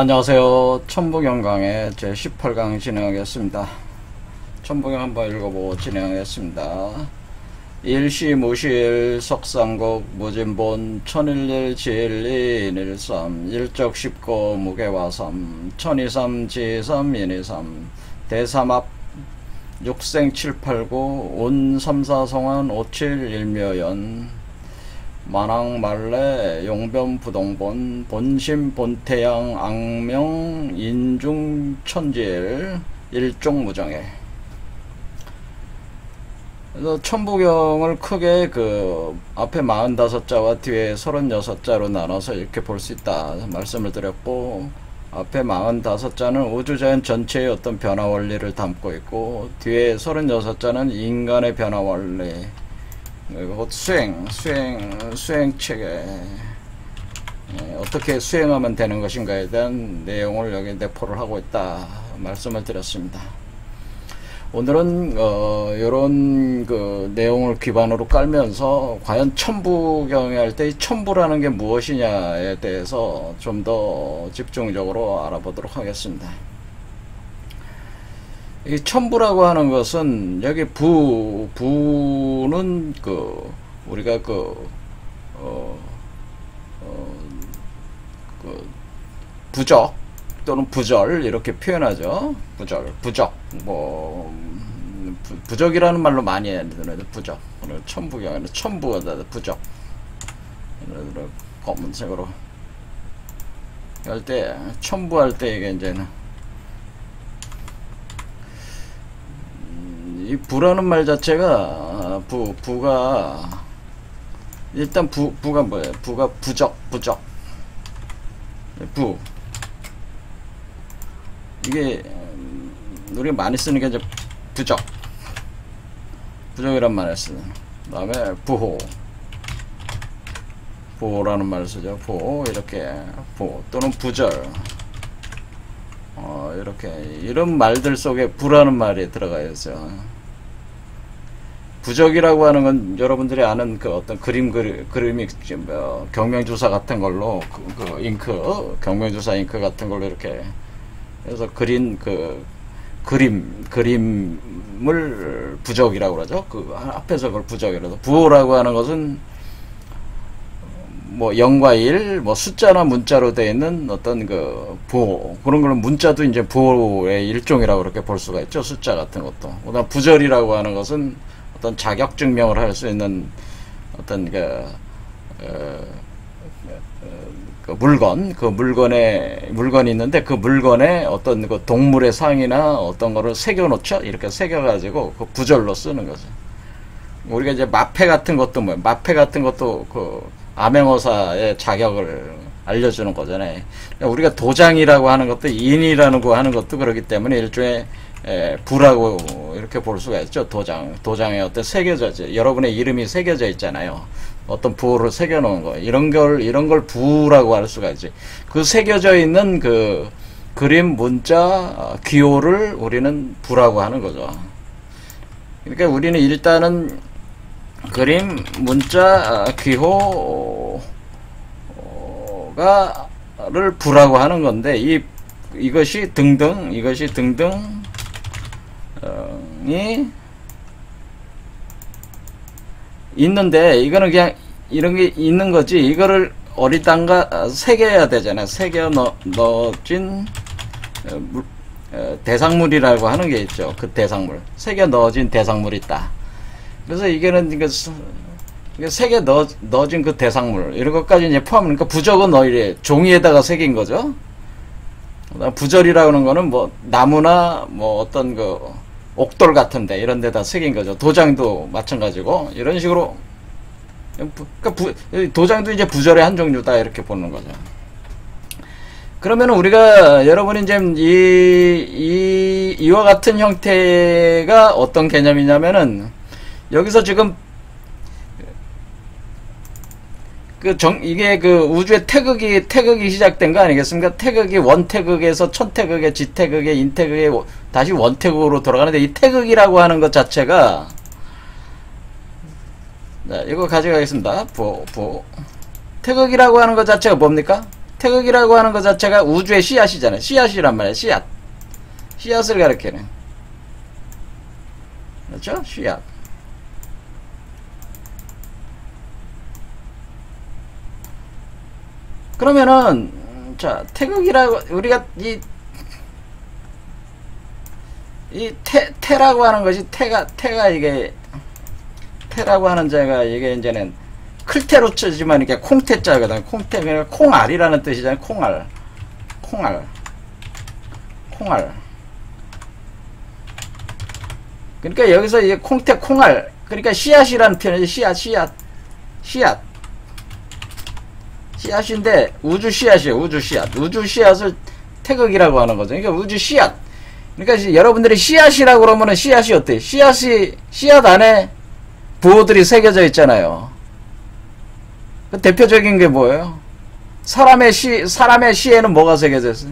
안녕하세요. 천부경강의 제18강 진행하겠습니다. 천부경 한번 읽어보고 진행하겠습니다. 일시무실 석상국 무진본 천일일 지일이 인일삼 일적십고 무게화삼 천이삼 지삼 인이삼 대삼합 육생칠팔구 온삼사성한 오칠일묘연 만왕말래 용변부동본 본심 본태양 악명 인중천지일 일종무정해. 그래서 천부경을 크게 그 앞에 45자와 뒤에 36자로 나눠서 이렇게 볼 수 있다 말씀을 드렸고, 앞에 45자는 우주자연 전체의 어떤 변화 원리를 담고 있고, 뒤에 36자는 인간의 변화 원리, 그리고 수행체계, 어떻게 수행하면 되는 것인가에 대한 내용을 여기 내포를 하고 있다 말씀을 드렸습니다. 오늘은 요런 그 내용을 기반으로 깔면서 과연 천부경에 할 때 이 천부라는 게 무엇이냐에 대해서 좀 더 집중적으로 알아보도록 하겠습니다. 이 천부라고 하는 것은 여기 부는 그 우리가 그 부적 또는 부절 이렇게 표현하죠. 부적 뭐 부적이라는 말로 많이 듣는데 부적. 천부경에는 천부가 부적. 검은색으로 할 때 천부할 때 이게 이제는 이 부라는 말 자체가 부가 일단 부가 뭐예요? 부가 부적 부 이게 우리가 많이 쓰는 게 이제 부적이란 말을 쓰는. 그 다음에 부호라는 말을 쓰죠. 부호 이렇게 부호 또는 부절 이렇게 이런 말들 속에 부라는 말이 들어가 있어요. 부적이라고 하는 건 여러분들이 아는 그 어떤 그림이 경명주사 같은 걸로 그 잉크 경명주사 잉크 같은 걸로 이렇게 해서 그린 그 그림을 부적이라고 그러죠. 그 앞에서 그걸 부적이라고. 부호라고 하는 것은 뭐 0과 1, 뭐 숫자나 문자로 되어 있는 어떤 그 부호, 그런 거는 문자도 이제 부호의 일종이라고 그렇게 볼 수가 있죠. 숫자 같은 것도. 그다음 부절이라고 하는 것은 어떤 자격 증명을 할 수 있는 어떤 물건이 있는데, 그 물건에 어떤 그 동물의 상이나 어떤 거를 새겨 놓죠. 이렇게 새겨 가지고 그 부절로 쓰는 거죠. 우리가 이제 마패 같은 것도 마패 같은 것도 그 암행어사의 자격을 알려주는 거잖아요. 우리가 도장이라고 하는 것도 인이라고 하는 것도 그렇기 때문에 일종의 부라고 이렇게 볼 수가 있죠. 도장에 어떤 새겨져, 여러분의 이름이 새겨져 있잖아요. 어떤 부호를 새겨 놓은 거, 이런 걸 부라고 할 수가 있지. 그 새겨져 있는 그 그림, 문자, 기호를 우리는 부라고 하는 거죠. 그러니까 우리는 일단은 그림, 문자, 기호를 부라고 하는 건데, 이것이 등등이 있는데, 이거는 그냥 이런 게 있는 거지. 이거를 어디단가 새겨야 되잖아요. 새겨 넣어진 대상물이라고 하는 게 있죠. 그 대상물, 새겨 넣어진 대상물이 있다. 그래서 이게는 새겨 넣어진 그 대상물, 이런 것까지 이제 포함하니까 부적은 오히려 종이에다가 새긴 거죠. 부절이라고 하는 거는 뭐 나무나 뭐 어떤 그 옥돌 같은데 이런 데다 새긴 거죠. 도장도 마찬가지고 이런 식으로. 그러니까 도장도 이제 부절의 한 종류다 이렇게 보는 거죠. 그러면 우리가 여러분이 이제 이와 같은 형태가 어떤 개념이냐면은, 여기서 지금 이게 그 우주의 태극이 시작된 거 아니겠습니까? 태극이 원태극에서 천태극에 지태극에 인태극에 다시 원태극으로 돌아가는데, 이 태극이라고 하는 것 자체가, 자, 이거 가져가겠습니다. 태극이라고 하는 것 자체가 뭡니까? 태극이라고 하는 것 자체가 우주의 씨앗이잖아요. 씨앗이란 말이에요. 씨앗. 씨앗을 가리키는. 그렇죠? 씨앗. 그러면은 자, 태극이라고 우리가 이 태라고 하는 것이 태가 이게 태라고 하는 자가 이게 이제는 클테로 치지만 이게 콩태자거든. 콩태 그러니까 콩알이라는 뜻이잖아요. 콩알. 그러니까 여기서 이제 콩태 콩알 그러니까 씨앗이라는 표현이지. 씨앗인데 우주 씨앗이에요. 우주 씨앗을 태극이라고 하는 거죠. 그러니까 우주 씨앗. 그러니까 여러분들이 씨앗이라고 그러면은 씨앗이 어때? 씨앗 안에 부호들이 새겨져 있잖아요. 그 대표적인 게 뭐예요? 사람의 씨에는 뭐가 새겨져 있어요?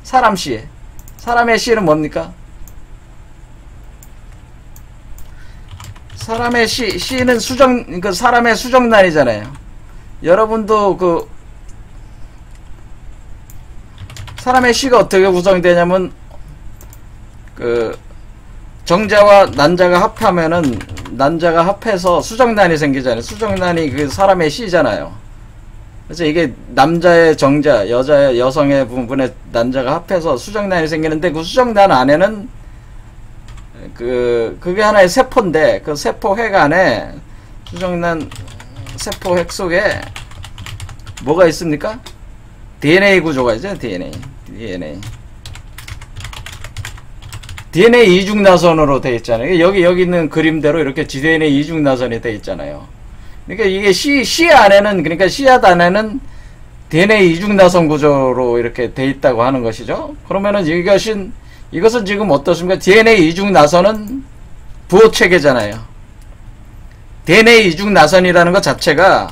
사람의 씨는 뭡니까? 사람의 씨는 사람의 수정란이잖아요. 여러분도 사람의 씨가 어떻게 구성이 되냐면 정자와 난자가 합하면은 난자가 합해서 수정란이 생기잖아요. 수정란이 그 사람의 씨잖아요. 그래서 이게 남자의 정자, 여성의 부분에 난자가 합해서 수정란이 생기는데 그 수정란 안에는 그게 하나의 세포인데 그 세포핵 안에 수정란 세포핵 속에 뭐가 있습니까? DNA 구조가 있죠. DNA 이중나선으로 되어 있잖아요. 여기 있는 그림대로 이렇게 DNA 이중나선이 되어 있잖아요. 그러니까 이게 씨 안에는 그러니까 씨앗 안에는 DNA 이중나선 구조로 이렇게 되어 있다고 하는 것이죠. 그러면은 이것은 지금 어떻습니까? DNA 이중나선은 부호체계잖아요. DNA 이중나선이라는 것 자체가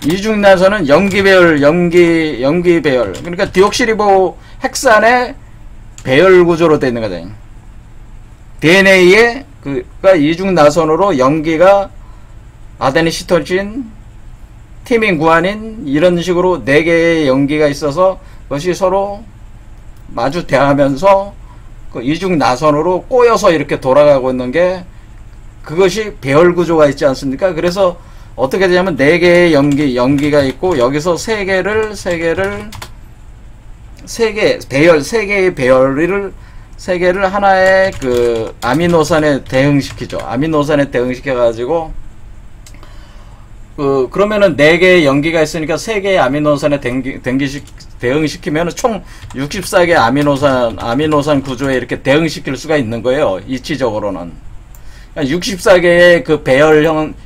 이중나선은 연기배열 그러니까 디옥시리보 헥산의 배열 구조로 되어 있는 거잖아요. DNA의 그가 이중나선으로 연기가 아데니시토신, 티민, 구아닌 이런 식으로 4개의 연기가 있어서 그것이 서로 마주 대하면서 그 이중나선으로 꼬여서 이렇게 돌아가고 있는 게 그것이 배열 구조가 있지 않습니까? 그래서 어떻게 되냐면 4개의 연기가 있고 여기서 3개의 배열을 하나의 그 아미노산에 대응시키죠. 아미노산에 대응시켜가지고 그러면은 4개의 연기가 있으니까 3개의 아미노산에 대응시키면 총 64개의 아미노산 구조에 이렇게 대응시킬 수가 있는 거예요. 이치적으로는. 64개의 그 배열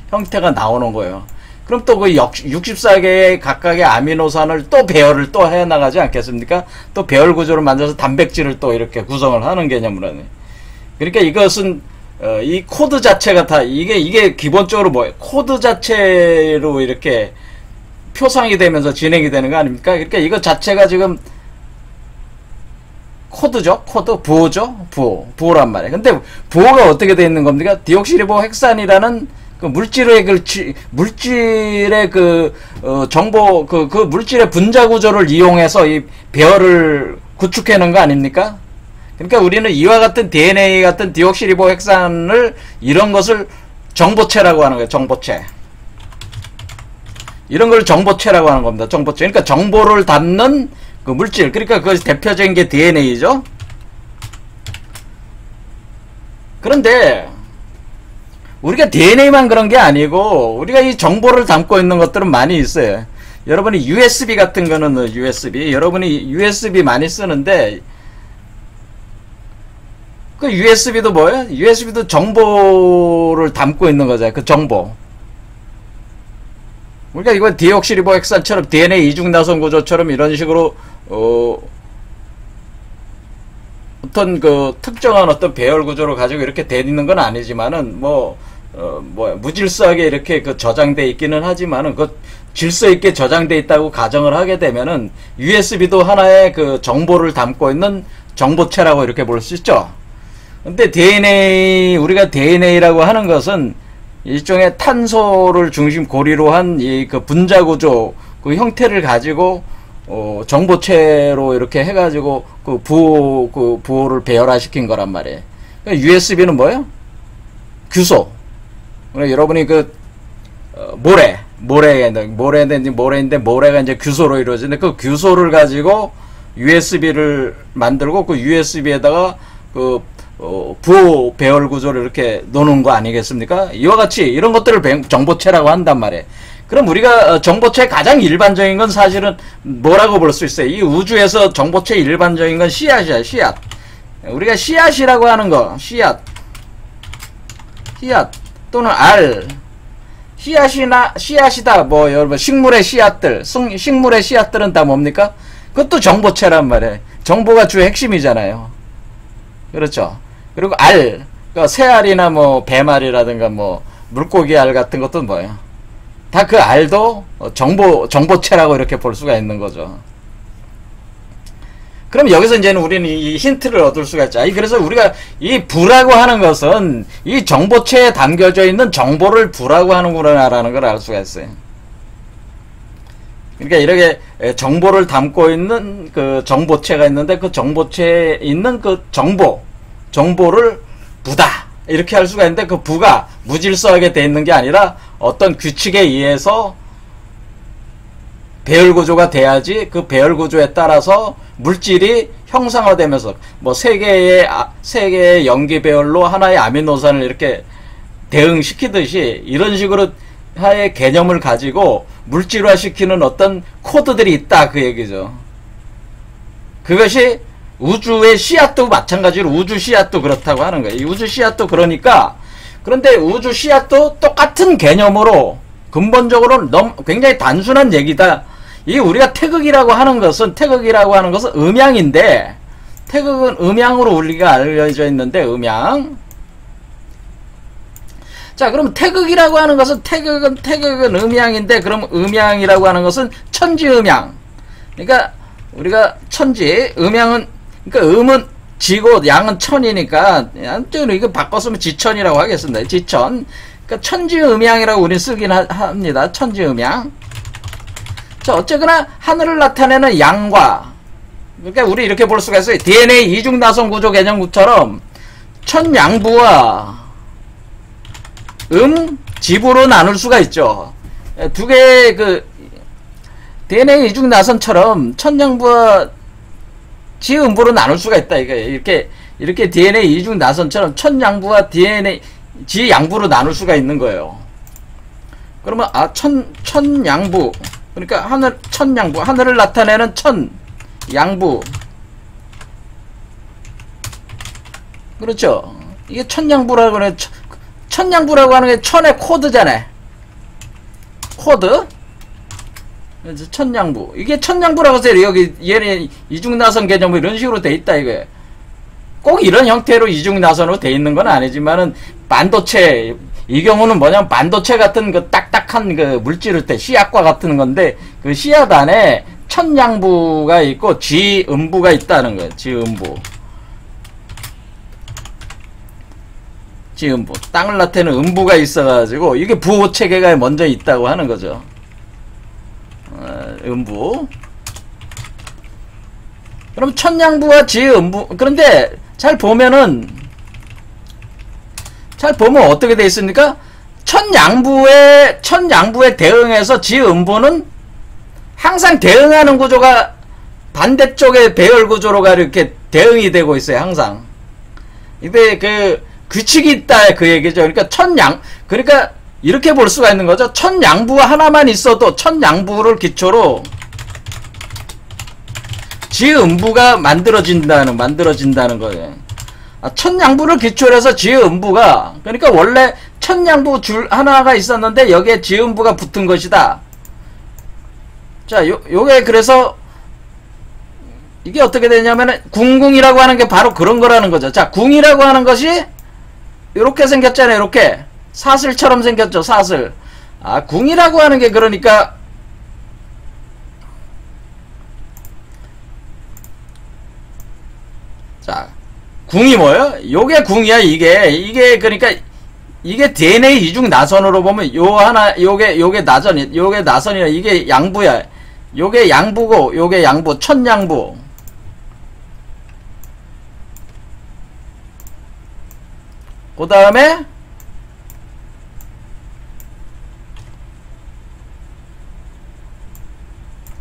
형태가 나오는 거예요. 그럼 또 그 64개의 각각의 아미노산을 또 배열을 또 해 나가지 않겠습니까? 또 배열 구조를 만들어서 단백질을 또 이렇게 구성을 하는 개념으로. 그러니까 이것은 이 코드 자체가 다 이게 기본적으로 뭐예요? 코드 자체로 이렇게 표상이 되면서 진행이 되는 거 아닙니까? 그러니까 이거 자체가 지금 코드죠? 부호죠? 부호란 말이에요. 근데 부호가 어떻게 되어 있는 겁니까? 디옥시리보 헥산이라는 그 물질의 정보, 그 물질의 분자 구조를 이용해서 이 배열을 구축해놓은 거 아닙니까? 그러니까 우리는 이와 같은 DNA 같은 디옥시리보 헥산을 이런 것을 정보체라고 하는 거예요. 정보체. 이런 걸 정보체라고 하는 겁니다. 정보체. 그러니까 정보를 담는 그 물질. 그러니까 그것이 대표적인 게 DNA죠. 그런데 우리가 DNA만 그런 게 아니고 우리가 이 정보를 담고 있는 것들은 많이 있어요. 여러분이 USB 같은 거는 여러분이 USB 많이 쓰는데 그 USB도 뭐예요? USB도 정보를 담고 있는 거잖아요. 그 정보. 그러니까 이건 디옥시리보 헥산처럼 DNA 이중나선 구조처럼 이런 식으로 어떤 그 특정한 어떤 배열 구조를 가지고 이렇게 돼 있는 건 아니지만은 무질서하게 이렇게 그 저장돼 있기는 하지만은 그 질서 있게 저장돼 있다고 가정을 하게 되면은 USB도 하나의 그 정보를 담고 있는 정보체라고 이렇게 볼 수 있죠. 근데 우리가 DNA라고 하는 것은 일종의 탄소를 중심 고리로 한 이 그 분자 구조 그 형태를 가지고 정보체로 이렇게 해가지고 그 부호를 배열화시킨 거란 말이에요. 그러니까 USB는 뭐예요? 규소. 그러니까 여러분이 그 모래인데 모래가 이제 규소로 이루어지는데 그 규소를 가지고 USB를 만들고 그 USB에다가 그 부호 배열 구조를 이렇게 놓는 거 아니겠습니까? 이와 같이 이런 것들을 정보체라고 한단 말이에요. 그럼 우리가 정보체 가장 일반적인 건 사실은 뭐라고 볼 수 있어요? 이 우주에서 정보체 일반적인 건 씨앗이야, 씨앗. 우리가 씨앗이라고 하는 거, 씨앗 또는 알. 씨앗이다. 뭐 여러분 식물의 씨앗들은 다 뭡니까? 그것도 정보체란 말이에요. 정보가 주의 핵심이잖아요. 그렇죠. 그리고 알, 그러니까 새알이나 뭐 배말이라든가 뭐 물고기 알 같은 것도 뭐예요? 다 그 알도 정보체라고 이렇게 볼 수가 있는 거죠. 그럼 여기서 이제는 우리는 이 힌트를 얻을 수가 있죠. 그래서 우리가 이 부라고 하는 것은 이 정보체에 담겨져 있는 정보를 부라고 하는구나라는 걸 알 수가 있어요. 그러니까 이렇게 정보를 담고 있는 그 정보체가 있는데 그 정보체에 있는 그 정보를 부다 이렇게 할 수가 있는데 그 부가 무질서하게 돼 있는 게 아니라 어떤 규칙에 의해서 배열구조가 돼야지 그 배열구조에 따라서 물질이 형상화되면서 뭐 세 개의 염기 배열로 하나의 아미노산을 이렇게 대응시키듯이 이런 식으로 하의 개념을 가지고 물질화시키는 어떤 코드들이 있다 그 얘기죠. 그것이 우주의 씨앗도 마찬가지로 우주 씨앗도 그렇다고 하는 거예요. 이 우주 씨앗도 그러니까 그런데 우주 씨앗도 똑같은 개념으로 근본적으로 굉장히 단순한 얘기다. 이 우리가 태극이라고 하는 것은 음양인데 태극은 음양으로 우리가 알려져 있는데 음양. 자, 그럼 태극이라고 하는 것은 태극은 음양인데 그럼 음양이라고 하는 것은 천지음양. 그러니까 우리가 천지 음양은 그러니까 음은 지고 양은 천이니까 이거 바꿨으면 지천이라고 하겠습니다. 지천. 그러니까 천지음양이라고 우리는 쓰긴 합니다. 천지음양. 자, 어쨌거나 하늘을 나타내는 양과 그러니까 우리 이렇게 볼 수가 있어요. DNA 이중나선 구조 개념처럼 천양부와 지부로 나눌 수가 있죠. 두 개의 그 DNA 이중나선처럼 천양부와 지음부로 나눌 수가 있다. 이렇게 DNA 이중나선처럼 천양부와 DNA 지양부로 나눌 수가 있는 거예요. 그러면 천양부 그러니까 천양부 하늘을 나타내는 양부 그렇죠. 이게 천양부라고 그래. 천양부라고 하는 게 천의 코드잖아요. 코드. 그래서 천양부. 이게 천양부라고 해서 여기 얘네 이중나선 개념 이런 식으로 돼 있다 이거예요. 꼭 이런 형태로 이중나선으로 돼 있는 건 아니지만은 반도체 이 경우는 뭐냐면 반도체 같은 그 딱딱한 그 물질일 때 씨앗과 같은 건데 그 씨앗 안에 천양부가 있고 지음부가 있다는 거예요. 지음부. 땅을 나타내는 음부가 있어가지고 이게 부호 체계가 먼저 있다고 하는 거죠. 음부. 그럼 천양부와 지음부. 그런데 잘 보면 어떻게 돼 있습니까? 천양부에 대응해서 지음부는 항상 대응하는 구조가 반대쪽의 배열 구조로가 이렇게 대응이 되고 있어요. 항상. 근데 그 규칙이 있다 그 얘기죠. 그러니까 그러니까 이렇게 볼 수가 있는 거죠. 천양부 하나만 있어도 천양부를 기초로 지음부가 만들어진다는 거예요. 천양부를 기초로 해서 지음부가 그러니까 원래 천양부 줄 하나가 있었는데 여기에 지음부가 붙은 것이다. 자, 요게 그래서 이게 어떻게 되냐면은 궁궁이라고 하는 게 바로 그런 거라는 거죠. 자, 궁이라고 하는 것이 이렇게 생겼잖아요. 이렇게 사슬처럼 생겼죠. 사슬. 궁이라고 하는 게 그러니까 자, 궁이 뭐예요? 요게 궁이야. 이게 그러니까 이게 DNA 이중 나선으로 보면 요 하나 요게 나선이 요게 나선이라 이게 양부야. 요게 양부고 요게 양부 천양부. 그 다음에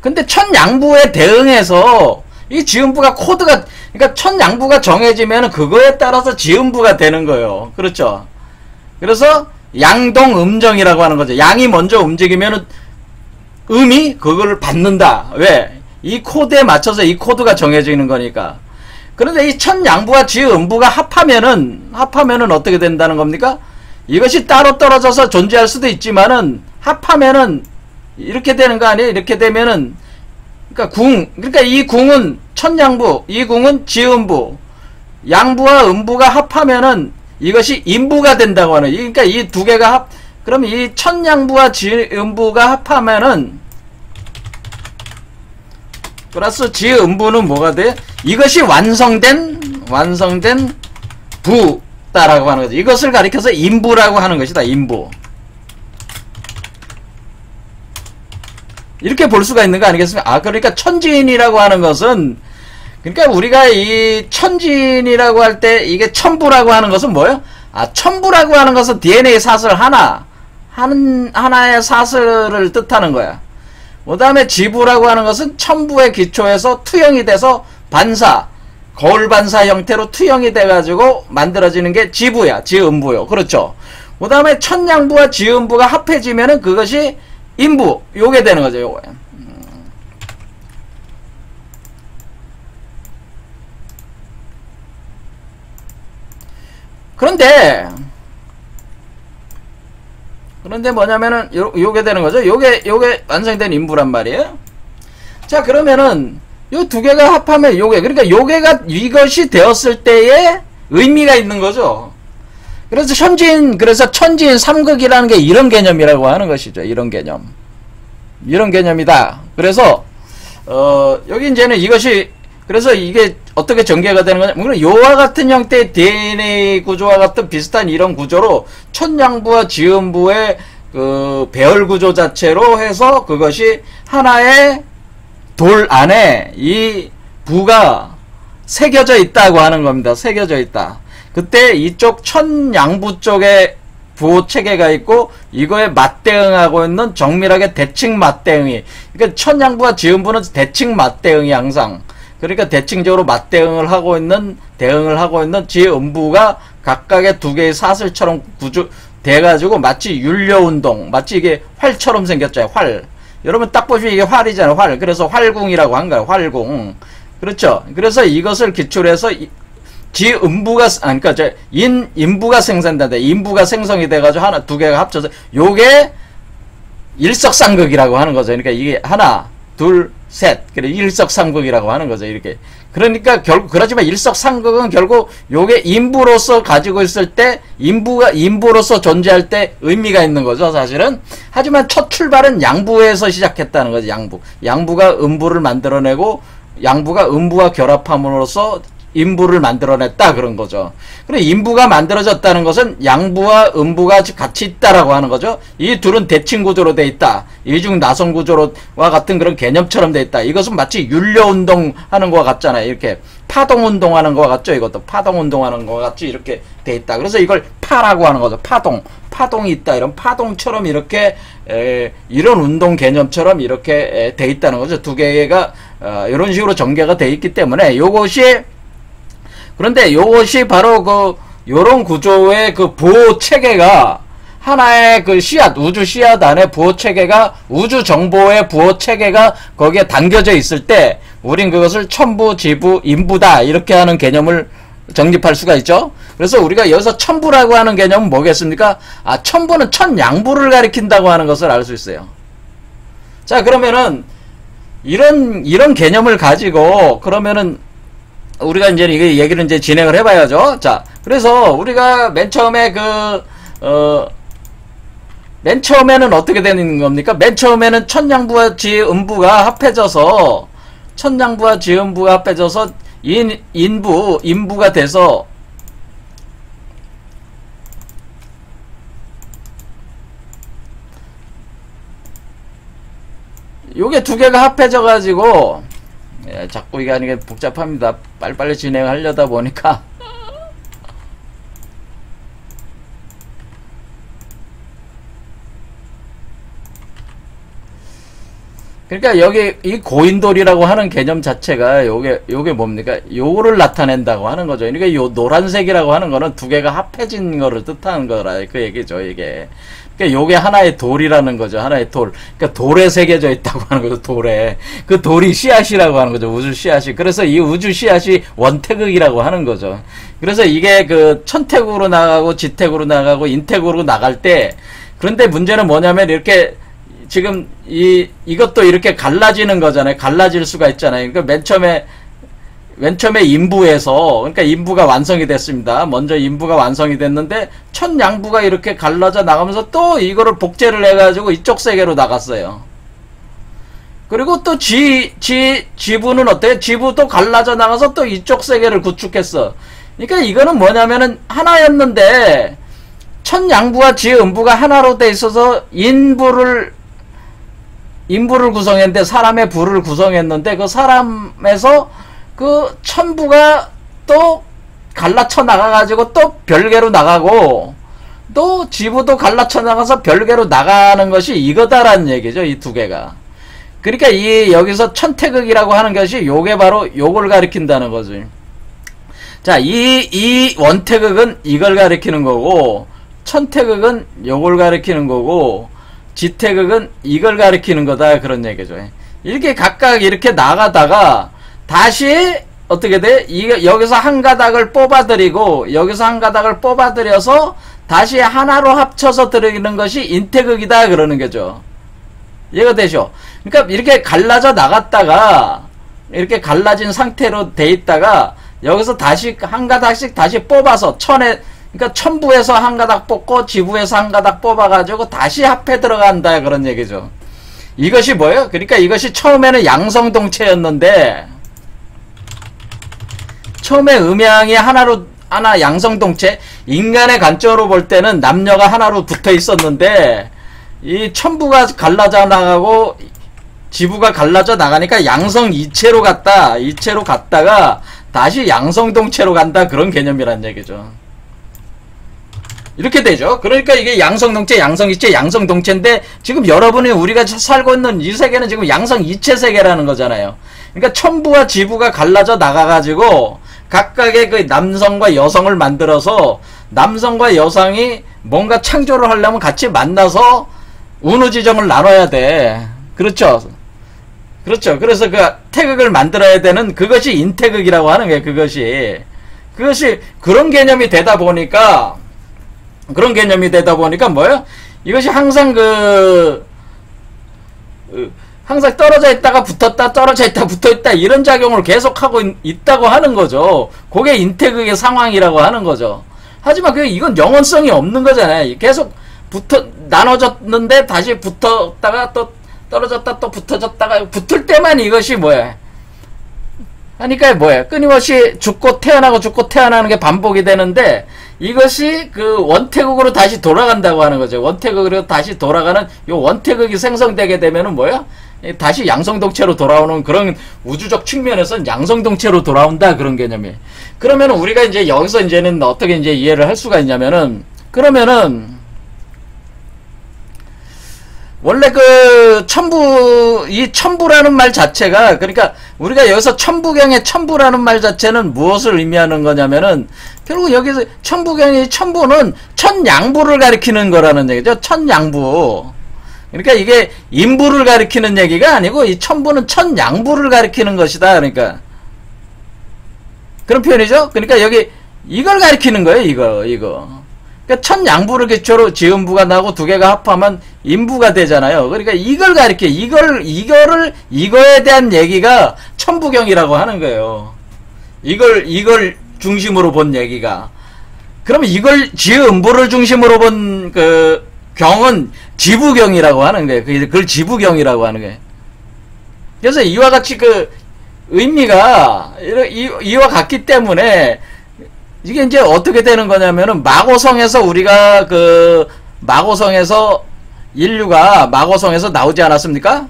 근데 천양부에 대응해서 이 지음부가 코드가 그러니까 천양부가 정해지면 그거에 따라서 지음부가 되는 거예요. 그렇죠? 그래서 양동음정이라고 하는 거죠. 양이 먼저 움직이면 음이 그걸 받는다. 왜? 이 코드에 맞춰서 이 코드가 정해지는 거니까. 그런데 이 천양부와 지음부가 합하면은 어떻게 된다는 겁니까? 이것이 따로 떨어져서 존재할 수도 있지만은 합하면은 이렇게 되는 거 아니에요? 이렇게 되면은 그러니까 이 궁은 천양부, 이 궁은 지음부, 양부와 음부가 합하면은 이것이 인부가 된다고 하는. 그러니까 이 두 개가 그럼 이 천양부와 지음부가 합하면은 플러스 지음부는 뭐가 돼? 이것이 완성된 부다라고 하는 거죠. 이것을 가리켜서 인부라고 하는 것이다. 인부. 이렇게 볼 수가 있는 거 아니겠습니까? 그러니까 천지인이라고 하는 것은 그러니까 우리가 이 천지인이라고 할 때 이게 천부라고 하는 것은 뭐예요? 천부라고 하는 것은 DNA 사슬 하나의 사슬을 뜻하는 거야. 그 다음에 지부라고 하는 것은 천부의 기초에서 투영이 돼서 거울 반사 형태로 투영이 돼가지고 만들어지는 게 지부야. 지음부요. 그렇죠. 그 다음에 천양부와 지음부가 합해지면은 그것이 인부. 요게 되는 거죠. 요거. 그런데 뭐냐면은 요게 되는 거죠. 요게 완성된 인부란 말이에요. 자, 그러면은 요 두 개가 합하면 그러니까 이것이 되었을 때에 의미가 있는 거죠. 그래서 천지인 삼극이라는 게 이런 개념이라고 하는 것이죠. 이런 개념이다. 그래서 여기 이제는 그래서 이게 어떻게 전개가 되는 거냐? 요와 같은 형태의 DNA 구조와 같은 비슷한 이런 구조로 천양부와 지음부의 그 배열 구조 자체로 해서 그것이 하나의 돌 안에 이 부가 새겨져 있다고 하는 겁니다. 새겨져 있다. 그때 이쪽 천양부 쪽에 부호 체계가 있고 이거에 맞대응하고 있는 정밀하게 대칭 맞대응이. 그러니까 천양부와 지음부는 대칭 맞대응이 항상. 그러니까 대칭적으로 대응을 하고 있는 지음부가 각각의 두 개의 사슬처럼 돼가지고 마치 율려운동, 마치 이게 활처럼 생겼잖아요. 활. 여러분 딱 보시면 이게 활이잖아요. 활. 그래서 활궁이라고 한 거예요. 활궁. 그렇죠. 그래서 이것을 기초로 해서 지음부가, 인부가 생산된다. 인부가 생성이 돼가지고 두 개가 합쳐서 요게 일석삼극이라고 하는 거죠. 그러니까 이게 하나, 둘, 셋. 그래, 일석삼극이라고 하는 거죠. 이렇게. 그러니까 그렇지만 일석삼극은 결국 요게 인부로서 가지고 있을 때, 인부로서 존재할 때 의미가 있는 거죠, 사실은. 하지만 첫 출발은 양부에서 시작했다는 거죠, 양부. 양부가 음부를 만들어내고, 양부가 음부와 결합함으로써 인부를 만들어냈다 그런 거죠. 그리고 인부가 만들어졌다는 것은 양부와 음부가 같이 있다라고 하는 거죠. 이 둘은 대칭 구조로 돼 있다. 이중 나선 구조와 같은 그런 개념처럼 돼 있다. 이것은 마치 율려 운동하는 거와 같잖아요. 이렇게 파동 운동하는 거와 같죠. 이것도 파동 운동하는 거와 같이 이렇게 돼 있다. 그래서 이걸 파라고 하는 거죠. 파동이 있다. 이런 파동처럼 이렇게 이런 운동 개념처럼 이렇게 돼 있다는 거죠. 두 개가 이런 식으로 전개가 돼 있기 때문에 그런데 요것이 바로 요런 구조의 그 보호 체계가 하나의 그 우주 씨앗 안에 부호 체계가, 우주 정보의 부호 체계가 거기에 담겨져 있을 때 우린 그것을 천부, 지부, 인부다 이렇게 하는 개념을 정립할 수가 있죠. 그래서 우리가 여기서 천부라고 하는 개념은 뭐겠습니까? 천부는 천양부를 가리킨다고 하는 것을 알 수 있어요. 자, 그러면은 이런 개념을 가지고 그러면은 우리가 이제 이 얘기를 이제 진행을 해봐야죠. 자, 그래서 우리가 맨 처음에는 어떻게 되는 겁니까? 맨 처음에는 천양부와 지음부가 합해져서 인부가 돼서 요게 두 개가 합해져 가지고 예, 자꾸 이게 아니게 복잡합니다. 빨리빨리 진행하려다 보니까 그러니까 여기 이 고인돌이라고 하는 개념 자체가 요게 뭡니까? 요거를 나타낸다고 하는 거죠. 그러니까 요 노란색이라고 하는 거는 두 개가 합해진 거를 뜻하는 거라 그 얘기죠, 이게. 그러니까 요게 하나의 돌이라는 거죠. 하나의 돌. 그러니까 돌에 새겨져 있다고 하는 거죠, 돌에. 그 돌이 씨앗이라고 하는 거죠, 우주 씨앗이. 그래서 이 우주 씨앗이 원태극이라고 하는 거죠. 그래서 이게 그 천태극으로 나가고 지태극으로 나가고 인태극으로 나갈 때, 그런데 문제는 뭐냐면 이렇게 지금 이것도 이렇게 갈라지는 거잖아요. 갈라질 수가 있잖아요. 그러니까 맨 처음에 인부에서, 그러니까 인부가 완성이 됐습니다. 먼저 인부가 완성이 됐는데 천양부가 이렇게 갈라져 나가면서 또 이거를 복제를 해가지고 이쪽 세계로 나갔어요. 그리고 또 지부는 어때요? 지부도 갈라져 나가서 또 이쪽 세계를 구축했어. 그러니까 이거는 뭐냐면은 하나였는데 천양부와 지음부가 하나로 돼 있어서 인부를 구성했는데, 사람의 부를 구성했는데, 그 사람에서 그 천부가 또 갈라쳐 나가가지고 또 별개로 나가고, 또 지부도 갈라쳐 나가서 별개로 나가는 것이 이거다라는 얘기죠, 이 두 개가. 그러니까 여기서 천태극이라고 하는 것이 요게 바로 요걸 가리킨다는 거죠. 자, 이 원태극은 이걸 가리키는 거고, 천태극은 요걸 가리키는 거고, 지태극은 이걸 가리키는 거다, 그런 얘기죠. 이렇게 각각 이렇게 나가다가 다시 어떻게 돼? 여기서 한 가닥을 뽑아들이고 여기서 한 가닥을 뽑아들여서 다시 하나로 합쳐서 들이는 것이 인태극이다, 그러는 거죠. 이해가 되죠? 그러니까 이렇게 갈라져 나갔다가 이렇게 갈라진 상태로 돼 있다가 여기서 다시 한 가닥씩 다시 뽑아서 그러니까 천부에서 한 가닥 뽑고 지부에서 한 가닥 뽑아가지고 다시 합해 들어간다, 그런 얘기죠. 이것이 뭐예요? 그러니까 이것이 처음에는 양성동체였는데, 처음에 음양이 하나 양성동체, 인간의 관점으로 볼 때는 남녀가 하나로 붙어 있었는데, 이 천부가 갈라져 나가고 지부가 갈라져 나가니까 양성이체로 갔다가 다시 양성동체로 간다, 그런 개념이란 얘기죠. 이렇게 되죠. 그러니까 이게 양성동체, 양성이체, 양성동체인데, 지금 여러분이 우리가 살고 있는 이 세계는 지금 양성이체 세계라는 거잖아요. 그러니까 천부와 지부가 갈라져 나가가지고 각각의 그 남성과 여성을 만들어서 남성과 여성이 뭔가 창조를 하려면 같이 만나서 운우지정을 나눠야 돼. 그렇죠. 그래서 그 태극을 만들어야 되는, 그것이 인태극이라고 하는 거예요. 그것이 그런 개념이 되다 보니까 뭐예요? 이것이 항상 항상 떨어져 있다가 붙었다, 떨어져 있다, 붙어 있다, 이런 작용을 계속하고 있다고 하는 거죠. 그게 인태극의 상황이라고 하는 거죠. 하지만 이건 영원성이 없는 거잖아요. 계속 나눠졌는데 다시 붙었다가 또 떨어졌다, 또 붙어졌다가, 붙을 때만 이것이 뭐야? 하니까 뭐야? 끊임없이 죽고 태어나는 게 반복이 되는데, 이것이 그 원태극으로 다시 돌아간다고 하는 거죠. 원태극으로 다시 돌아가는, 요 원태극이 생성되게 되면은 뭐야? 다시 양성동체로 돌아오는, 그런 우주적 측면에서는 양성동체로 돌아온다, 그런 개념이. 그러면 우리가 이제 여기서 이제는 어떻게 이제 이해를 할 수가 있냐면은, 그러면은 원래 이 천부라는 말 자체가, 그러니까 우리가 여기서 천부경의 천부라는 말 자체는 무엇을 의미하는 거냐면은, 결국 여기서 천부경의 천부는 천양부를 가리키는 거라는 얘기죠. 천양부. 그러니까 이게 인부를 가리키는 얘기가 아니고, 이 천부는 천양부를 가리키는 것이다. 그러니까 그런 표현이죠. 그러니까 여기 이걸 가리키는 거예요. 이거. 그러니까 천양부를 기초로 지음부가 나고 두 개가 합하면 인부가 되잖아요. 그러니까 이걸 가리켜, 이거에 대한 얘기가 천부경이라고 하는 거예요. 이걸 중심으로 본 얘기가. 그러면 이걸 지음부를 중심으로 본 그 경은 지부경이라고 하는 거예요. 그걸 지부경이라고 하는 거예요. 그래서 이와 같이 그 의미가 이와 같기 때문에, 이게 이제 어떻게 되는 거냐면은, 마고성에서 우리가 인류가 마고성에서 나오지 않았습니까?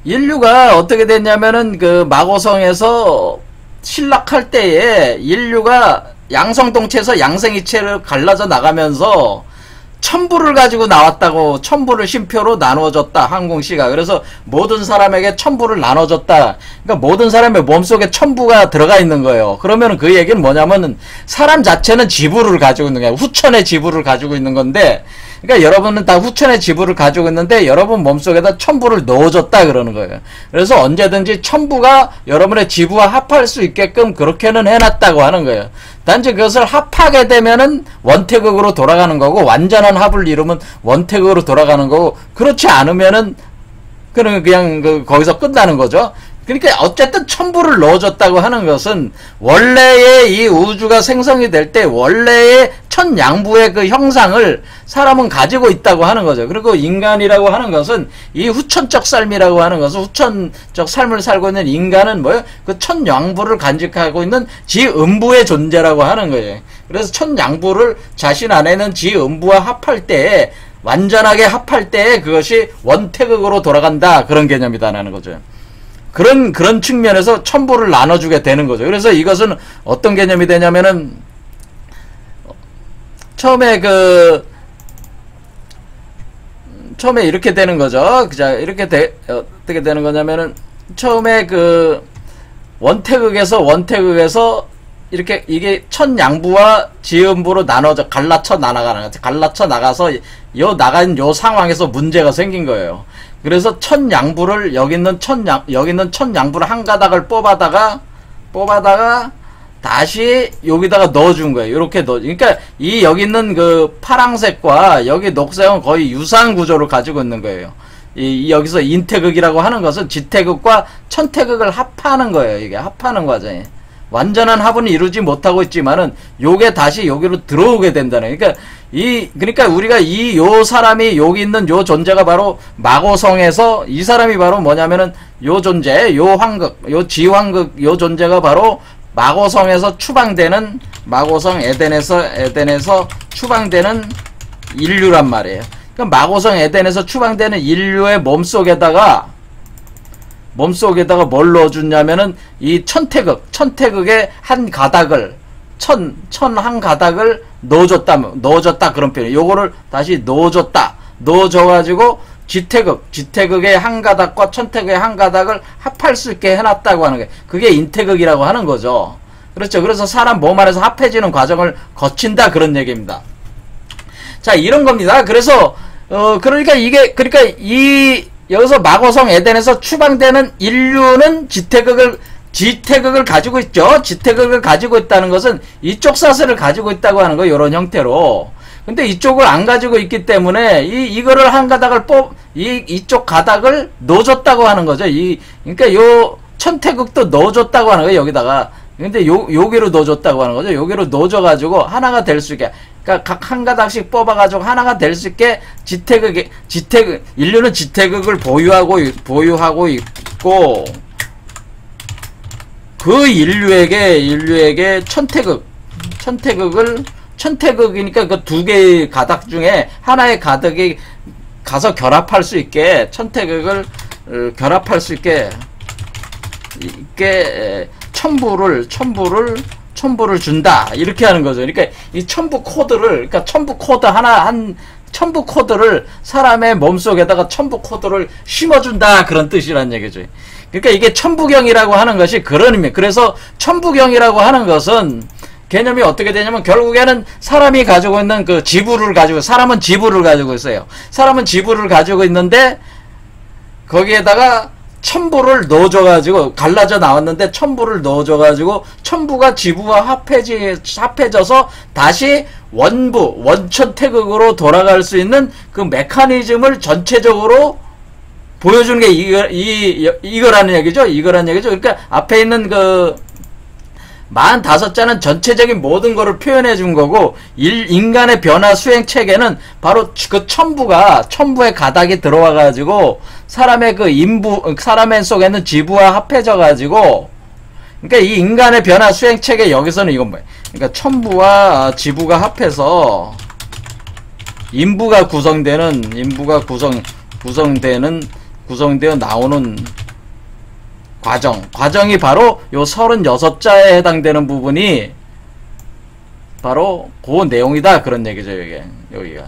인류가 어떻게 됐냐면은 그 마고성에서 신락할 때에 인류가 양성동체에서 양생이체를 갈라져 나가면서 첨부를 가지고 나왔다고, 첨부를 쉼표로 나누어줬다, 항공씨가. 그래서 모든 사람에게 첨부를 나눠줬다. 그러니까 모든 사람의 몸속에 첨부가 들어가 있는 거예요. 그러면 그 얘기는 뭐냐면 사람 자체는 지부를 가지고 있는 거예요. 후천의 지부를 가지고 있는 건데, 그러니까 여러분은 다 후천의 지부를 가지고 있는데 여러분 몸속에다 첨부를 넣어줬다 그러는 거예요. 그래서 언제든지 첨부가 여러분의 지부와 합할 수 있게끔 그렇게는 해놨다고 하는 거예요. 단지 그것을 합하게 되면은 원태극으로 돌아가는 거고, 완전한 합을 이루면 원태극으로 돌아가는 거고, 그렇지 않으면은 그냥 거기서 끝나는 거죠. 그러니까 어쨌든 첨부를 넣어줬다고 하는 것은 원래의 이 우주가 생성이 될 때 원래의 천양부의 그 형상을 사람은 가지고 있다고 하는 거죠. 그리고 인간이라고 하는 것은 이 후천적 삶이라고 하는 것은, 후천적 삶을 살고 있는 인간은 뭐예요? 그 천양부를 간직하고 있는 지음부의 존재라고 하는 거예요. 그래서 천양부를 자신 안에는 지음부와 합할 때에, 완전하게 합할 때에 그것이 원태극으로 돌아간다, 그런 개념이다라는 거죠. 그런 측면에서 첨부를 나눠주게 되는 거죠. 그래서 이것은 어떤 개념이 되냐면은, 처음에 이렇게 되는 거죠. 자, 어떻게 되는 거냐면은, 처음에 원태극에서 이렇게 이게 천양부와 지음부로 나눠져 갈라쳐 나가는 거죠. 갈라쳐 나가서 나간 요 상황에서 문제가 생긴 거예요. 그래서 천양부를 여기 있는 천양부를 한 가닥을 뽑아다가 다시 여기다가 넣어준 거예요. 이렇게 그러니까 여기 있는 그 파랑색과 여기 녹색은 거의 유사한 구조를 가지고 있는 거예요. 여기서 인태극이라고 하는 것은 지태극과 천태극을 합하는 거예요. 이게 합하는 과정이에요. 완전한 합은 이루지 못하고 있지만은 요게 다시 여기로 들어오게 된다는. 그러니까 우리가 요 사람이 여기 있는 요 존재가 바로 마고성에서, 이 사람이 바로 뭐냐면은 요 존재, 요 황극, 요 지황극, 요 존재가 바로 마고성에서 추방되는, 마고성 에덴에서 추방되는 인류란 말이에요. 그러니까 마고성 에덴에서 추방되는 인류의 몸속에다가 뭘 넣어줬냐면은 이 천태극의 한 가닥을, 천 한 가닥을 넣어줬다 그런 표현이에요. 요거를 다시 넣어줘가지고 지태극의 한 가닥과 천태극의 한 가닥을 합할 수 있게 해놨다고 하는 게, 그게 인태극이라고 하는 거죠. 그렇죠. 그래서 사람 몸 안에서 합해지는 과정을 거친다, 그런 얘기입니다. 자, 이런 겁니다. 그래서 그러니까 여기서 마고성 에덴에서 추방되는 인류는 지태극을 가지고 있죠. 지태극을 가지고 있다는 것은 이쪽 사슬을 가지고 있다고 하는 거예요. 이런 형태로. 근데 이쪽을 안 가지고 있기 때문에 이거를 한 가닥을 이쪽 가닥을 넣어줬다고 하는 거죠. 그러니까 요 천태극도 넣어줬다고 하는 거예요. 여기다가. 근데 여기로 넣어줬다고 하는 거죠. 여기로 넣어줘가지고 하나가 될 수 있게. 그러니까 각 한 가닥씩 뽑아가지고 하나가 될 수 있게 인류는 지태극을 보유하고 있고, 그 인류에게 천태극이니까 그 두 개의 가닥 중에 하나의 가닥이 가서 결합할 수 있게, 천태극을 결합할 수 있게 첨부를 준다, 이렇게 하는 거죠. 그러니까 이 첨부 코드를 사람의 몸속에다가 첨부 코드를 심어준다, 그런 뜻이란 얘기죠. 그러니까 이게 천부경이라고 하는 것이 그런 의미. 그래서 천부경이라고 하는 것은 개념이 어떻게 되냐면, 결국에는 사람이 가지고 있는 사람은 지부를 가지고 있어요. 사람은 지부를 가지고 있는데 거기에다가 첨부를 넣어줘가지고, 갈라져 나왔는데 첨부를 넣어줘가지고 첨부가 지부와 합해져서 다시 원천태극으로 돌아갈 수 있는 그 메커니즘을 전체적으로 보여주는 게 이거라는 얘기죠. 그러니까 앞에 있는 45자는 전체적인 모든 거를 표현해 준 거고, 인간의 변화 수행 체계는 바로 그 첨부의 가닥이 들어와 가지고 사람의 사람의 속에는 지부와 합해져 가지고, 그러니까 이 인간의 변화 수행 체계, 여기서는 이건 뭐예요? 그러니까 첨부와 지부가 합해서 인부가 구성되는 구성되어 나오는 과정이 바로 요 36자에 해당되는 부분이 바로 그 내용이다 그런 얘기죠. 여기가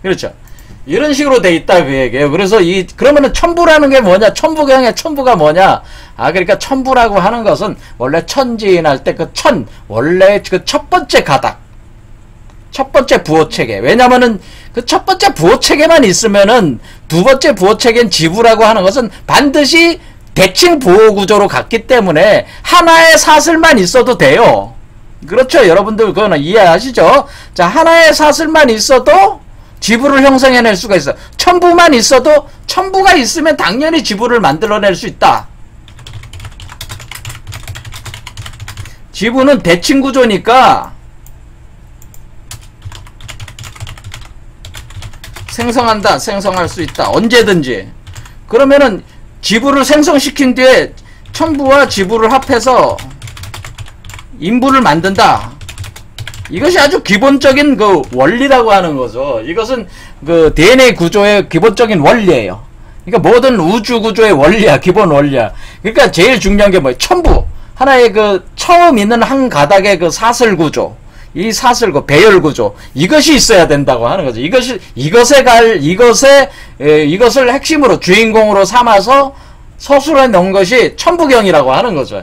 그렇죠. 이런 식으로 돼 있다 그 얘기예요. 그래서 그러면은 첨부라는 게 뭐냐? 첨부경의 첨부가 뭐냐? 그러니까 첨부라고 하는 것은 원래 천지인할 때 원래 그 첫 번째 가닥, 첫 번째 부호체계. 왜냐면은 그 첫 번째 부호체계만 있으면은 두 번째 부호체계인 지부라고 하는 것은 반드시 대칭 부호구조로 갔기 때문에 하나의 사슬만 있어도 돼요. 그렇죠. 여러분들 그거는 이해하시죠? 자, 하나의 사슬만 있어도 지부를 형성해낼 수가 있어. 첨부만 있어도 첨부가 있으면 당연히 지부를 만들어낼 수 있다. 지부는 대칭 구조니까 생성할 수 있다. 언제든지. 그러면은 지부를 생성시킨 뒤에 첨부와 지부를 합해서 인부를 만든다. 이것이 아주 기본적인 그 원리라고 하는 거죠. 이것은 그 DNA 구조의 기본적인 원리예요. 그러니까 모든 우주 구조의 원리야. 기본 원리야. 그러니까 제일 중요한 게 뭐예요? 첨부. 하나의 그 처음 있는 한 가닥의 그 사슬 구조. 이 사슬 그 배열 구조. 이것이 있어야 된다고 하는 거죠. 이것을 핵심으로 주인공으로 삼아서 서술해 놓은 것이 첨부경이라고 하는 거죠.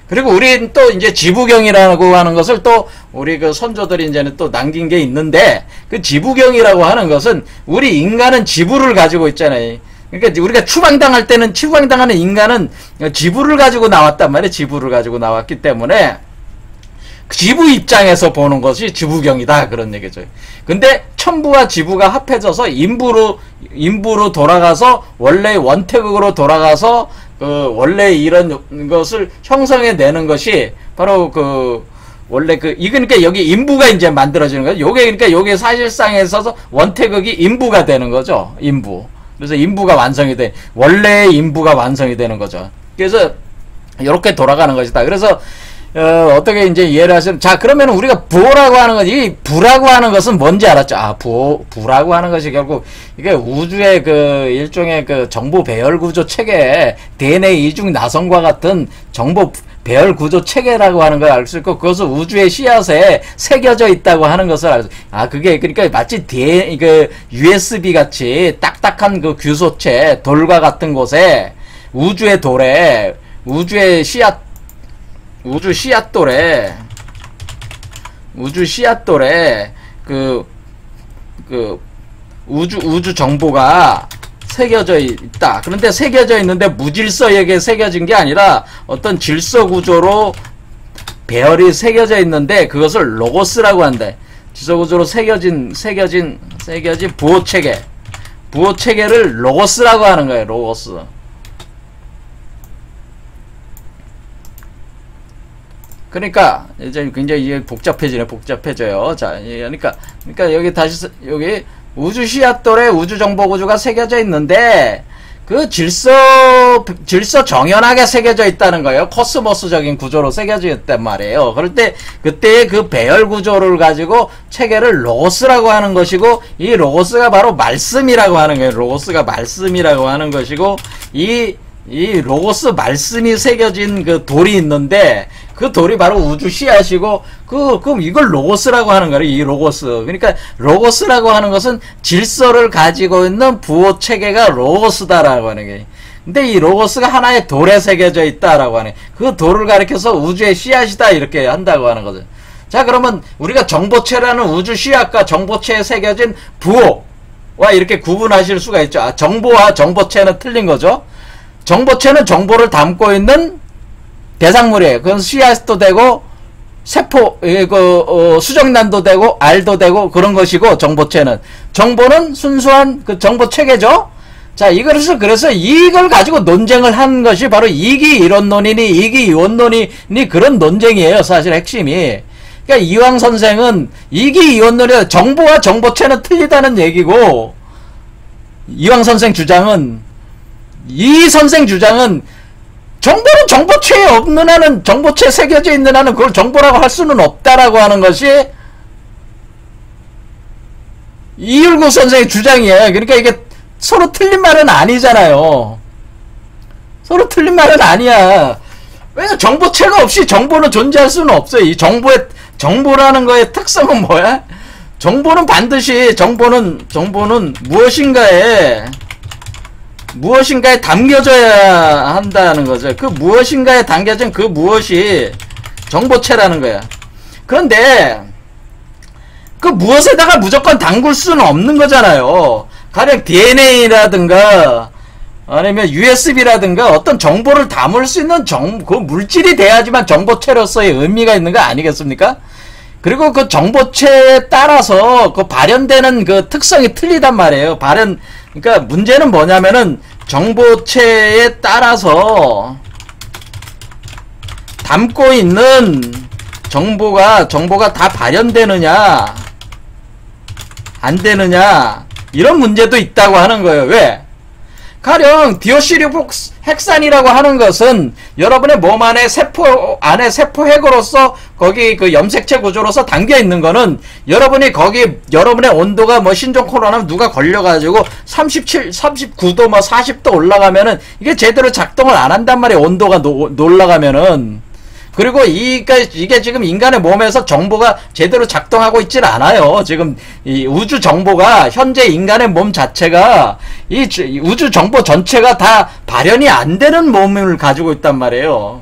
그리고 우린 또 이제 지부경이라고 하는 것을 또 우리 그 선조들이 이제는 또 남긴 게 있는데, 그 지부경이라고 하는 것은 우리 인간은 지부를 가지고 있잖아요. 그러니까 우리가 추방당하는 인간은 지부를 가지고 나왔단 말이에요. 지부를 가지고 나왔기 때문에 지부 입장에서 보는 것이 지부경이다 그런 얘기죠. 근데 첨부와 지부가 합해져서 인부로 돌아가서 원래 원태극으로 돌아가서 그 원래 이런 것을 형성해내는 것이 바로 원래 그러니까 여기 인부가 이제 만들어지는 거죠. 그러니까 요게 사실상에 있어서 원태극이 인부가 되는 거죠. 인부. 그래서 인부가 완성이 돼. 원래의 인부가 완성이 되는 거죠. 그래서 이렇게 돌아가는 것이다. 그래서 어떻게 이제 이해를 하시면, 자, 그러면 우리가 부호라고 하는 것, 이 부라고 하는 것은 뭔지 알았죠? 부라고 하는 것이 결국, 이게 우주의 일종의 정보 배열 구조 체계, DNA 이중 나선과 같은 정보 배열 구조 체계라고 하는 걸 알 수 있고, 그것은 우주의 씨앗에 새겨져 있다고 하는 것을 알 수, 그게, 그러니까 마치 USB 같이 딱딱한 규소체, 돌과 같은 곳에, 우주의 돌에, 우주 씨앗돌에 우주 정보가 새겨져 있다. 그런데 새겨져 있는데 무질서에게 새겨진 게 아니라 어떤 질서 구조로 배열이 새겨져 있는데 그것을 로고스라고 한다. 질서 구조로 새겨진 부호체계를 로고스라고 하는 거예요. 로고스. 그러니까 이제 굉장히 이게 복잡해져요. 자, 그러니까 여기 여기 우주 씨앗돌에 우주 정보 구조가 새겨져 있는데 그 질서 정연하게 새겨져 있다는 거예요. 코스모스적인 구조로 새겨져 있단 말이에요. 그럴 때 그때의 그 배열 구조를 가지고 체계를 로고스라고 하는 것이고, 이 로고스가 바로 말씀이라고 하는 거예요. 로고스가 말씀이라고 하는 것이고, 이 로고스 말씀이 새겨진 그 돌이 있는데, 그 돌이 바로 우주 씨앗이고, 그럼 이걸 로고스라고 하는 거예요. 이 로고스. 그러니까 로고스라고 하는 것은 질서를 가지고 있는 부호 체계가 로고스다라고 하는 거예요. 근데 이 로고스가 하나의 돌에 새겨져 있다라고 하네. 그 돌을 가리켜서 우주의 씨앗이다 이렇게 한다고 하는 거죠. 자, 그러면 우리가 정보체라는 우주 씨앗과 정보체에 새겨진 부호와 이렇게 구분하실 수가 있죠. 정보와 정보체는 틀린 거죠. 정보체는 정보를 담고 있는 대상물이에요. 그건 씨앗도 되고 세포, 수정란도 되고 알도 되고 그런 것이고, 정보는 순수한 그 정보 체계죠. 자, 그래서 이걸 가지고 논쟁을 한 것이 바로 이기 이론론이니 이기 이원론이니 그런 논쟁이에요. 사실 핵심이. 그러니까 이황 선생은 이기 이원론이 정보와 정보체는 틀리다는 얘기고, 이황 선생 주장은 정보는 정보체에 없는 한은, 정보체에 새겨져 있는 한은 그걸 정보라고 할 수는 없다라고 하는 것이 이율구 선생의 주장이에요. 그러니까 이게 서로 틀린 말은 아니잖아요. 서로 틀린 말은 아니야. 왜 정보체가 없이 정보는 존재할 수는 없어요. 이 정보라는 거의 특성은 뭐야? 정보는 반드시 정보는 무엇인가에 담겨져야 한다는 거죠. 그 무엇인가에 담겨진 그 무엇이 정보체라는 거야. 그런데 그 무엇에다가 무조건 담글 수는 없는 거잖아요. 가령 DNA라든가 아니면 USB라든가 어떤 정보를 담을 수 있는 그 물질이 돼야지만 정보체로서의 의미가 있는 거 아니겠습니까? 그리고 그 정보체에 따라서 그 발현되는 그 특성이 틀리단 말이에요. 그러니까 문제는 뭐냐면은 정보체에 따라서 담고 있는 정보가 다 발현되느냐 안 되느냐 이런 문제도 있다고 하는 거예요. 왜? 가령 디오시리복핵산이라고 하는 것은 여러분의 몸 안에 세포 핵으로서 거기 그 염색체 구조로서 담겨 있는 거는 여러분이 거기 여러분의 온도가 뭐 신종 코로나 누가 걸려가지고 39도 뭐 40도 올라가면은 이게 제대로 작동을 안 한단 말이에요. 온도가 올라가면은. 그리고 이게 지금 인간의 몸에서 정보가 제대로 작동하고 있질 않아요. 지금 이 우주 정보가 현재 인간의 몸 자체가 이 우주 정보 전체가 다 발현이 안 되는 몸을 가지고 있단 말이에요.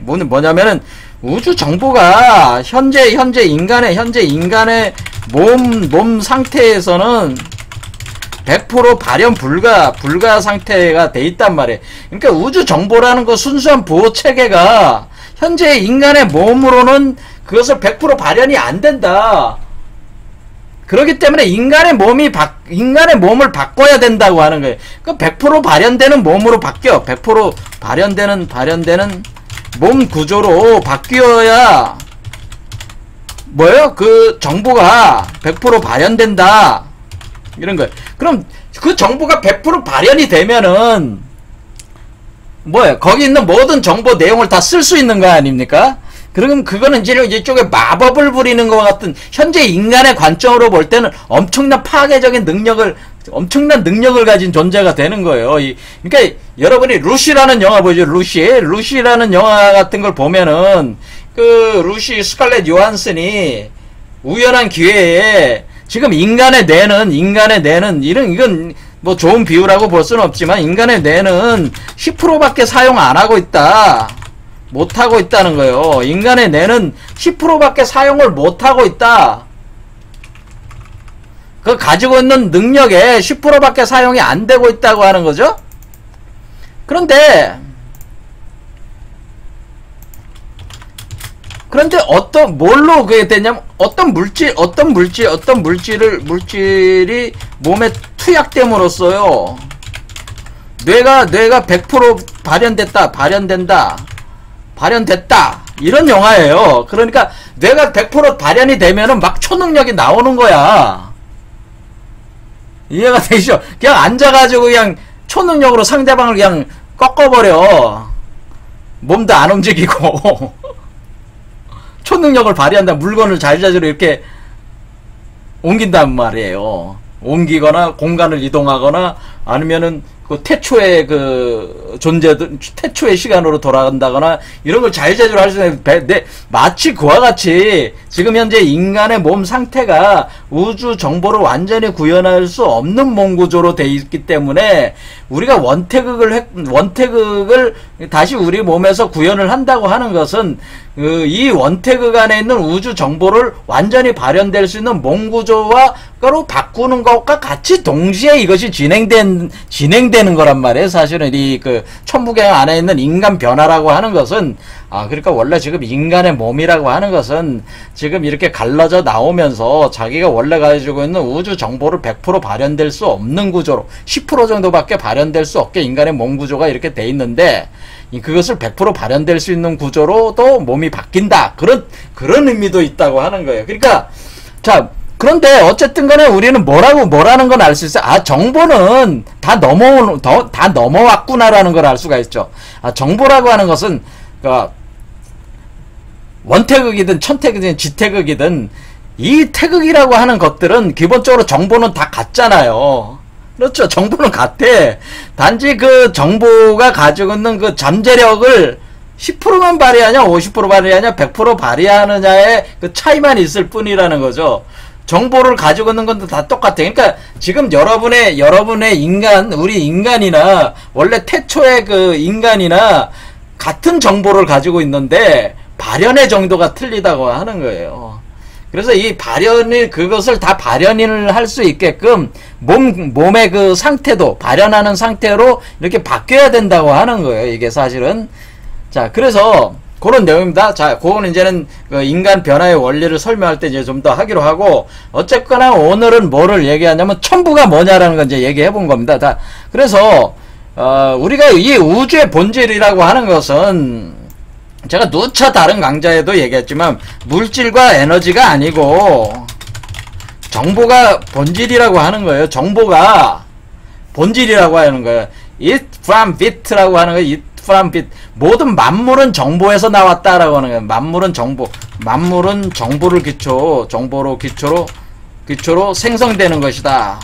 뭐냐면은 우주 정보가 현재 인간의 몸 상태에서는 100% 발현 불가 상태가 돼 있단 말이에요. 그러니까 우주 정보라는 거 순수한 보호 체계가 현재 인간의 몸으로는 그것을 100% 발현이 안 된다. 그렇기 때문에 인간의 몸을 바꿔야 된다고 하는 거예요. 그 100% 발현되는 몸으로 바뀌어. 100% 발현되는 몸 구조로 바뀌어야 뭐예요? 그 정보가 100% 발현된다. 이런 거예요. 그럼 그 정보가 100% 발현이 되면은 뭐예요? 거기 있는 모든 정보 내용을 다 쓸 수 있는 거 아닙니까? 그럼 그거는 이쪽에 마법을 부리는 것 같은 현재 인간의 관점으로 볼 때는 엄청난 능력을 가진 존재가 되는 거예요. 그러니까 여러분이 루시라는 영화 보죠. 루시라는 영화 같은 걸 보면은 그 루시 스칼렛 요한슨이 우연한 기회에 지금 인간의 뇌는 이건 뭐 좋은 비유라고 볼 수는 없지만 인간의 뇌는 10%밖에 사용 안 하고 있다. 못 하고 있다는 거예요. 인간의 뇌는 10%밖에 사용을 못 하고 있다. 그 가지고 있는 능력의 10%밖에 사용이 안 되고 있다고 하는 거죠. 그런데 뭘로 그게 되냐면 어떤 물질이 몸에 투약됨으로써요. 뇌가 100% 발현됐다. 이런 영화예요. 그러니까 뇌가 100% 발현이 되면은 막 초능력이 나오는 거야. 이해가 되시죠? 그냥 앉아가지고 그냥 초능력으로 상대방을 그냥 꺾어버려. 몸도 안 움직이고. 초능력을 발휘한다. 물건을 자유자재로 이렇게 옮긴단 말이에요. 옮기거나 공간을 이동하거나 아니면은 그 태초의 태초의 시간으로 돌아간다거나 이런 걸 자유자재로 할 수 있는 마치 그와 같이 지금 현재 인간의 몸 상태가 우주 정보를 완전히 구현할 수 없는 몸 구조로 되어 있기 때문에 우리가 원태극을 다시 우리 몸에서 구현을 한다고 하는 것은 이 원태극 안에 있는 우주 정보를 완전히 발현될 수 있는 몸 구조로 바꾸는 것과 같이 동시에 이것이 진행되는 거란 말이에요. 사실은 이 천부경 안에 있는 인간 변화라고 하는 것은 그러니까 원래 지금 인간의 몸이라고 하는 것은 지금 이렇게 갈라져 나오면서 자기가 원래 가지고 있는 우주 정보를 100% 발현될 수 없는 구조로 10% 정도밖에 발현될 수 없게 인간의 몸 구조가 이렇게 돼 있는데 그것을 100% 발현될 수 있는 구조로도 몸이 바뀐다. 그런 의미도 있다고 하는 거예요. 그러니까 그런데 어쨌든 간에 우리는 뭐라는 건 알 수 있어요. 정보는 다 넘어왔구나라는 걸 알 수가 있죠. 정보라고 하는 것은 원태극이든 천태극이든 지태극이든 이 태극이라고 하는 것들은 기본적으로 정보는 다 같잖아요. 그렇죠. 정보는 같아. 단지 그 정보가 가지고 있는 그 잠재력을 10%만 발휘하냐, 50% 발휘하냐, 100% 발휘하느냐의 그 차이만 있을 뿐이라는 거죠. 정보를 가지고 있는 건 다 똑같아. 그러니까 지금 여러분의 인간, 우리 인간이나 원래 태초의 그 인간이나 같은 정보를 가지고 있는데 발현의 정도가 틀리다고 하는 거예요. 그래서 이 발현을, 그것을 다 발현을 할 수 있게끔 몸의 그 상태도 발현하는 상태로 이렇게 바뀌어야 된다고 하는 거예요. 이게 사실은. 자, 그래서 그런 내용입니다. 자, 그거는 이제는 그 인간 변화의 원리를 설명할 때 이제 좀 더 하기로 하고, 어쨌거나 오늘은 뭐를 얘기하냐면 천부가 뭐냐라는 건 이제 얘기해 본 겁니다. 자, 그래서 우리가 이 우주의 본질이라고 하는 것은 제가 누차 다른 강좌에도 얘기했지만 물질과 에너지가 아니고 정보가 본질이라고 하는 거예요. 정보가 본질이라고 하는 거예요. It from bit라고 하는 거예요. It from bit. 모든 만물은 정보에서 나왔다라고 하는 거예요. 만물은 정보. 만물은 정보를 정보로 기초로 생성되는 것이다.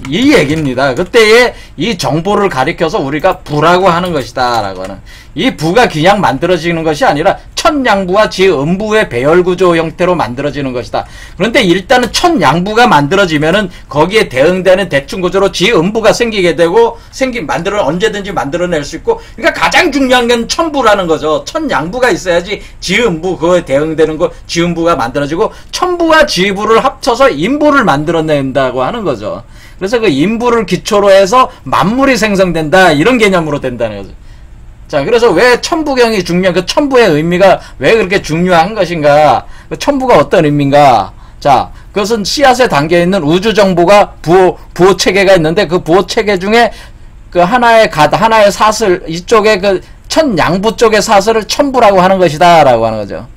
이 얘기입니다. 그때에 이 정보를 가리켜서 우리가 부라고 하는 것이다 라고 하는, 이 부가 그냥 만들어지는 것이 아니라 천양부와 지음부의 배열구조 형태로 만들어지는 것이다. 그런데 일단은 천양부가 만들어지면은 거기에 대응되는 대충구조로 지음부가 생기게 되고, 언제든지 만들어낼 수 있고, 그러니까 가장 중요한 건 천부라는 거죠. 천양부가 있어야지 지음부, 그거에 대응되는 거 지음부가 만들어지고, 천부와 지부를 합쳐서 인부를 만들어낸다고 하는 거죠. 그래서 그 인부를 기초로 해서 만물이 생성된다, 이런 개념으로 된다는 거죠. 자, 그래서 왜 천부경이 중요한, 그 천부의 의미가 왜 그렇게 중요한 것인가? 그 천부가 어떤 의미인가? 자, 그것은 씨앗에 담겨 있는 우주 정보가 부호 체계가 있는데, 그 부호 체계 중에 그 하나의 사슬, 이쪽에 그 천양부 쪽의 사슬을 천부라고 하는 것이다 라고 하는 거죠.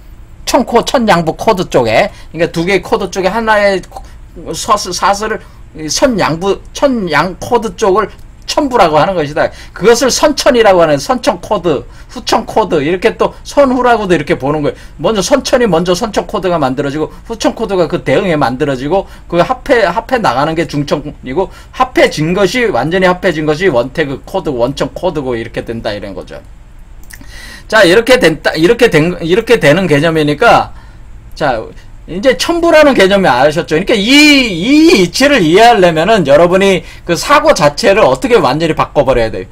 천양부 코드 쪽에, 그러니까 두 개의 코드 쪽에 하나의 사슬을 천양 코드 쪽을 천부라고 하는 것이다. 그것을 선천이라고 하는, 선천 코드, 후천 코드, 이렇게 또 선후라고도 이렇게 보는 거예요. 먼저 선천 코드가 만들어지고, 후천 코드가 그 대응에 만들어지고, 그 합해 나가는 게 중천이고, 합해진 것이, 완전히 합해진 것이 원태그 코드, 원천 코드고, 이렇게 된다, 이런 거죠. 자, 이렇게 되는 개념이니까, 자, 이제 천부라는 개념이 아셨죠? 그러니까 이 이치를 이해하려면은 여러분이 그 사고 자체를 어떻게 완전히 바꿔버려야 돼요.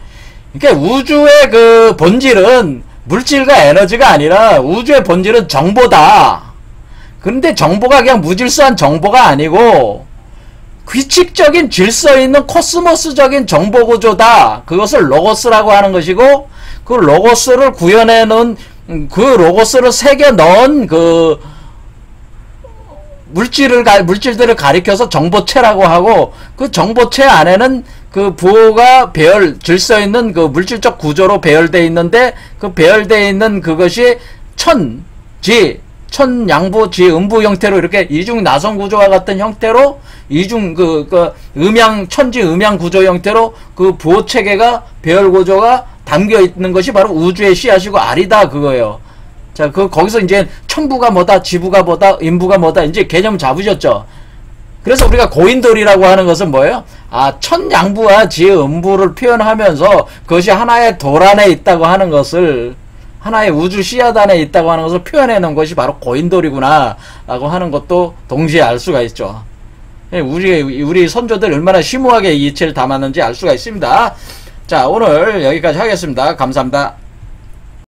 그러니까 우주의 그 본질은 물질과 에너지가 아니라 우주의 본질은 정보다. 그런데 정보가 그냥 무질서한 정보가 아니고 규칙적인 질서 있는 코스모스적인 정보 구조다. 그것을 로고스라고 하는 것이고, 그 로고스를 구현해 놓은, 그 로고스를 새겨 넣은 그 물질들을 가리켜서 정보체라고 하고, 그 정보체 안에는 그 부호가 질서 있는 그 물질적 구조로 배열되어 있는데, 그 배열되어 있는 그것이 천양부, 지음부 형태로 이렇게 이중 나선 구조와 같은 형태로, 이중 천지 음양 구조 형태로 그 부호 체계가, 배열 구조가 담겨 있는 것이 바로 우주의 씨앗이고 알이다, 그거예요. 자, 거기서 이제 천부가 뭐다, 지부가 뭐다, 인부가 뭐다, 이제 개념 잡으셨죠? 그래서 우리가 고인돌이라고 하는 것은 뭐예요? 아, 천양부와 지음부를 표현하면서 그것이 하나의 돌 안에 있다고 하는 것을, 하나의 우주 씨앗 안에 있다고 하는 것을 표현해 놓은 것이 바로 고인돌이구나, 라고 하는 것도 동시에 알 수가 있죠. 우리 선조들 얼마나 심오하게 이 이치를 담았는지 알 수가 있습니다. 자, 오늘 여기까지 하겠습니다. 감사합니다.